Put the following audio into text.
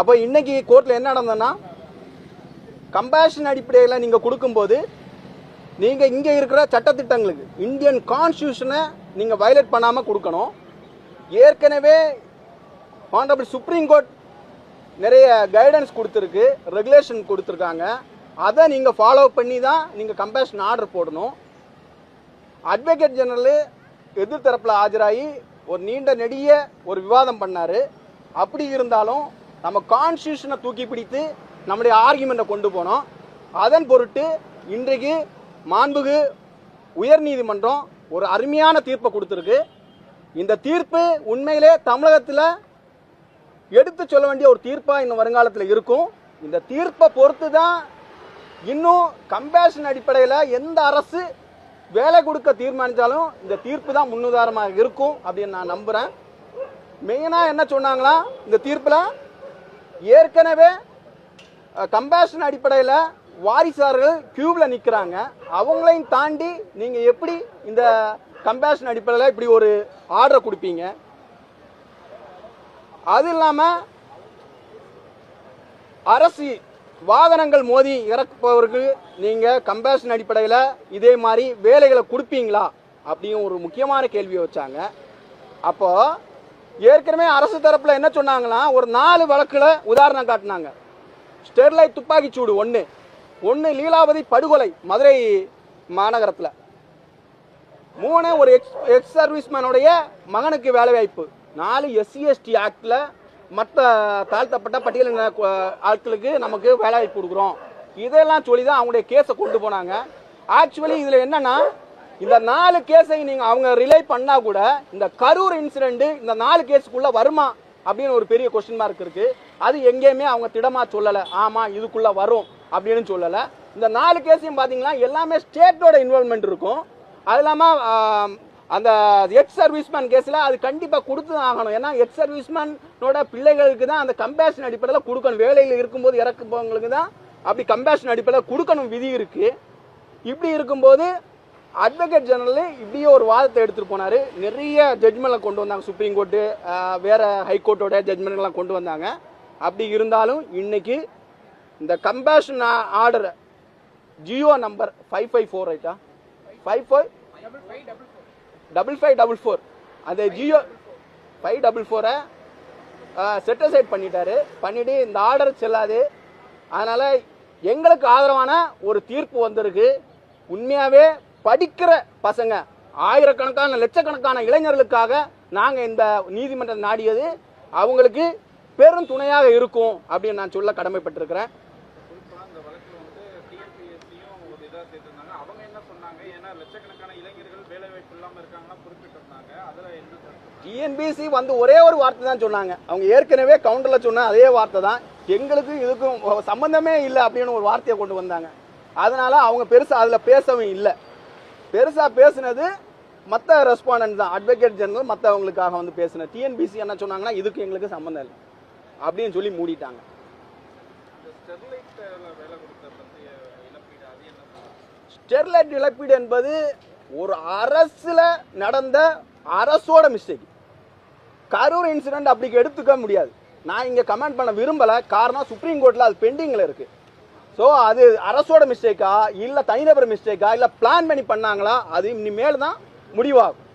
அப்போ இன்னைக்கு கோர்ட்ல என்ன நடந்ததுன்னா, கம்பேஷன் அடிப்படையில் நீங்க கொடுக்கும்போது நீங்க இங்க இருக்கிற சட்டத்திட்டங்களுக்கு இந்தியன் கான்ஸ்டிடியூஷனை நீங்க வயலேட் பண்ணாம கொடுக்கணும். ஏற்கனவே ஆனரபிள் சுப்ரீம் கோர்ட் நிறைய கைடன்ஸ் கொடுத்துருக்கு, ரெகுலேஷன் கொடுத்துருக்காங்க. அதை நீங்க ஃபாலோ பண்ணி தான் நீங்க கம்பேஷன் ஆர்டர் போடணும். அட்வொகேட் ஜெனரல் எதிர்த்தரப்பில் ஆஜராகி ஒரு நீண்ட நெடிய ஒரு விவாதம் பண்ணாரு. அப்படி இருந்தாலும் நம்ம கான்ஸ்டிடியூஷனை தூக்கி பிடித்து நம்முடைய ஆர்குமெண்ட்டை கொண்டு போனோம். அதன் பொருட்டு இன்றைக்கு மாண்புகு உயர்நீதிமன்றம் ஒரு அருமையான தீர்ப்பை கொடுத்துருக்கு. இந்த தீர்ப்பு உண்மையிலே தமிழகத்தில் எடுத்து சொல்ல வேண்டிய ஒரு தீர்ப்பாக இன்னும் வருங்காலத்தில் இருக்கும். இந்த தீர்ப்பை பொறுத்து தான் இன்னும் கம்பேஷன் அடிப்படையில் எந்த அரசு வேலை கொடுக்க தீர்மானித்தாலும் இந்த தீர்ப்பு தான் முன்னுதாரணமாக இருக்கும் அப்படின்னு நான் நம்புகிறேன். மெயினாக என்ன சொன்னாங்களா, இந்த தீர்ப்பில் ஏற்கனவே கம்பேஷன் அடிப்படையில் வாரிசார்கள் கியூவில் நிற்கிறாங்க. அவங்களையும் தாண்டி நீங்கள் எப்படி இந்த கம்பேஷன் அடிப்படையில் இப்படி ஒரு ஆர்டர் கொடுப்பீங்க? அது இல்லாமல் அரசு வாகனங்கள் மோதி இறக்குப்பவருக்கு நீங்கள் கம்பேஷன் அடிப்படையில் இதே மாதிரி வேலைகளை கொடுப்பீங்களா அப்படின்னு ஒரு முக்கியமான கேள்வியை வச்சாங்க. அப்போ ஏற்கனவே அரசு தரப்பில் என்ன சொன்னாங்கன்னா, ஒரு 4 வழக்கில் உதாரணம் காட்டினாங்க. ஸ்டெர்லைட் துப்பாக்கிச்சூடு ஒன்று லீலாவதி படுகொலை மதுரை மாநகரத்தில், 3 ஒரு எக்ஸ் சர்வீஸ்மேனுடைய மகனுக்கு வேலைவாய்ப்பு, 4 SC/ST ஆக்டில் மற்ற தாழ்த்தப்பட்ட பட்டியலின ஆட்களுக்கு நமக்கு வேலைவாய்ப்பு கொடுக்குறோம். இதெல்லாம் சொல்லி தான் அவங்களுடைய கேஸை கொண்டு போனாங்க. ஆக்சுவலி இதில் என்னன்னா, இந்த 4 கேஸை நீங்கள் அவங்க ரிலே பண்ணால் கூட இந்த கரூர் இன்சிடென்ட் இந்த 4 கேஸுக்குள்ளே வருமா அப்படின்னு ஒரு பெரிய கொஸ்டின் மார்க் இருக்கு. அது எங்கேயுமே அவங்க திடமா சொல்லலை, ஆமாம் இதுக்குள்ளே வரும் அப்படின்னு சொல்லலை. இந்த 4 கேஸையும் பார்த்தீங்கன்னா எல்லாமே ஸ்டேட்டோட இன்வால்மெண்ட் இருக்கும். அது இல்லாமல் அந்த எக்ஸ் சர்வீஸ்மேன் கேஸில் அது கண்டிப்பாக கொடுத்து தான் ஆகணும். ஏன்னா எக்ஸ் சர்வீஸ்மேனோட பிள்ளைகளுக்கு தான் அந்த கம்பேஷன் அடிப்படையில் கொடுக்கணும். வேலையில் இருக்கும்போது இறக்குப்பவங்களுக்கு தான் அப்படி கம்பேஷன் அடிப்படையில் கொடுக்கணும் விதி இருக்குது. இப்படி இருக்கும்போது அட்வொகேட் ஜெனரல் இப்படியே ஒரு வாதத்தை எடுத்துகிட்டு போனார். நிறைய ஜட்ஜ்மெண்ட்லாம் கொண்டு வந்தாங்க, சுப்ரீம் கோர்ட்டு வேறு ஹைகோர்ட்டோட ஜட்ஜ்மெண்ட்லாம் கொண்டு வந்தாங்க. அப்படி இருந்தாலும் இன்னைக்கு இந்த கம்பேஷன் ஆர்டர் ஜியோ நம்பர் 554 ரைட்டா 5544 அந்த ஜியோ 544 செட்டிசைட் பண்ணிட்டு இந்த ஆர்டர் செல்லாது. அதனால எங்களுக்கு ஆதரவான ஒரு தீர்ப்பு வந்திருக்கு. உண்மையாவே படிக்கிற பசங்க ஆயிரக்கணக்கான லட்சக்கணக்கான இளைஞர்களுக்காக நாங்கள் இந்த நீதிமன்றம் நாடியது அவங்களுக்கு பெரும் துணையாக இருக்கும் அப்படின்னு நான் சொல்ல கடமைப்பட்டிருக்கிறேன். டிஎன்பிசி வந்து ஒரே ஒரு வார்த்தை தான் சொன்னாங்க. அவங்க ஏற்கனவே கவுண்டர்ல சொன்ன அதே வார்த்தை தான், எங்களுக்கு இதுக்கும் சம்பந்தமே இல்லை அப்படின்னு ஒரு வார்த்தையை கொண்டு வந்தாங்க. அதனால அவங்க பெருசா அதுல பேசவும் இல்லை. பெருசா பேசுனது மற்ற ரெஸ்பாண்டன்ட் தான், அட்வொகேட் ஜெனரல் மற்றவங்களுக்காக வந்து பேசுனது. டிஎன்பிசி என்ன சொன்னாங்கன்னா, இதுக்கு எங்களுக்கு சம்பந்தம் இல்லை அப்படின்னு சொல்லி மூடிட்டாங்க. ஸ்டெர்லைட் இழப்பீடு என்பது ஒரு அரசுல நடந்த அரசோட மிஸ்டேக். கரூர் இன்சிடென்ட் அப்படி எடுத்துக்க முடியாது. நான் இங்க கமெண்ட் பண்ண விரும்பல. காரணம் சுப்ரீம் கோர்ட்ல அது பெண்டிங்ல இருக்கு. ஸோ அது அரசோட மிஸ்டேக்கா இல்லை தனிநபர் மிஸ்டேக்கா இல்லை பிளான் பண்ணி பண்ணாங்களா, அது இனிமேல் தான் முடிவாகும்.